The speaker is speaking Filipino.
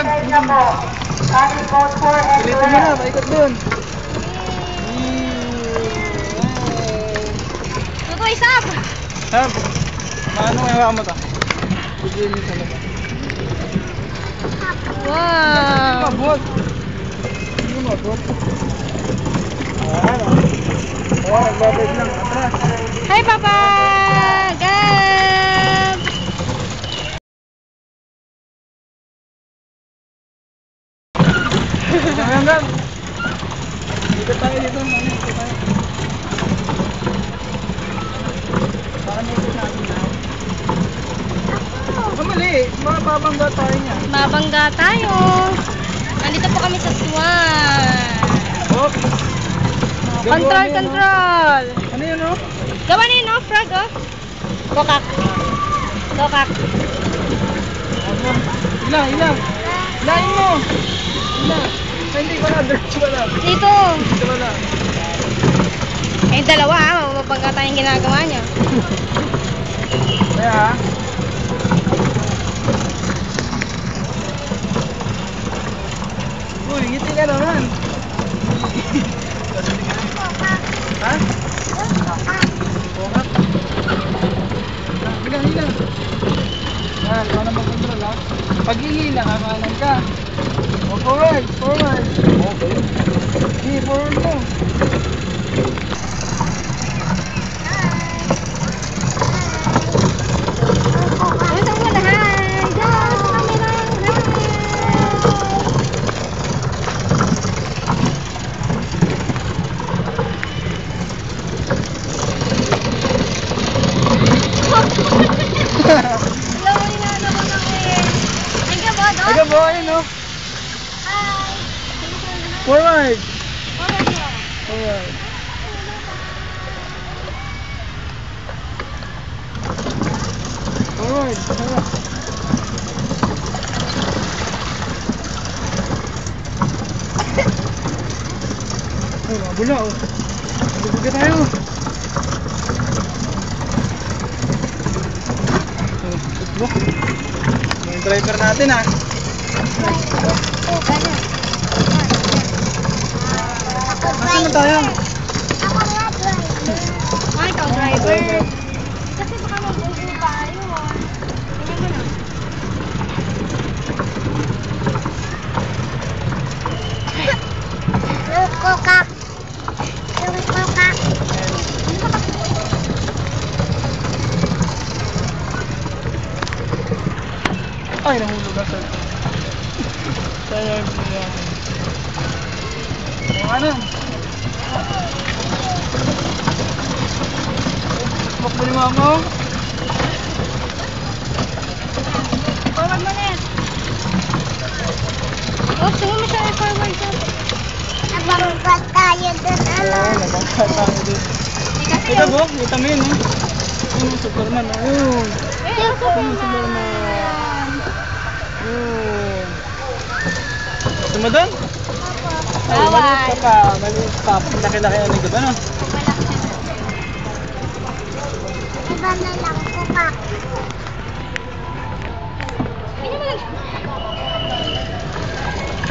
Side na po. Coming code 4 and Pilipin mo na, paikot dun. Tutoy, sab! Sab, maano nga hawakan mo to? Bigyan mo sa labas. Wow! Mabot. Hindi mabot. Nagbabay lang. Atras. Hi, Papa! Gab! Ayan, Gab. Dito tayo dito. Dito tayo. Baka naikot natin na. Kamali. Mababangga tayo niya. Mabangga tayo. Nandito po kami sa Swan. Oh. Control, control. Ano yun, oh? Gawa na yun, oh, frog, oh. Kokak. Kokak. Ilang. Ilahin mo. Ilang. Ay, hindi wala. Diretso wala. Dito. Dito wala. Eh, dalawa, ah. Mabangga tayong ginagawa niya. Kaya, ha? Uy, ngiti ka naman. Ha? Kokak. Hilang. Yan, paano mag-control, ha? Pag hihila, kakanan ka. O, forward. Okay. Sige, forward mo. Ito mo na, hi. Diyos, kami lang, Aga po, ayun, no? Forward. Ay, mabula, oh. Bubuga tayo. Yung driver natin, ha. Nasaan na tayo? Ay, ikaw, driver. Kasi baka mabubo tayo, ah. Tingnan mo na. Kokak. Ay, nahulog na sir. Tayo yung ano? Smoke mo ni mama. Forward mo net. Oh, tingnan mo siya i-forward siya. Nabanggat tayo dun, ano? Nabangkat tayo din. Kasi Ito po, vitamin, no? Ano, Superman, no? Ayun. Superman. Ayun. Gusto mo doon? Ay, Bawal. maliit ka pa. Maliit pa. Laki-laki ano, diba, no? Iba na lang, kokak.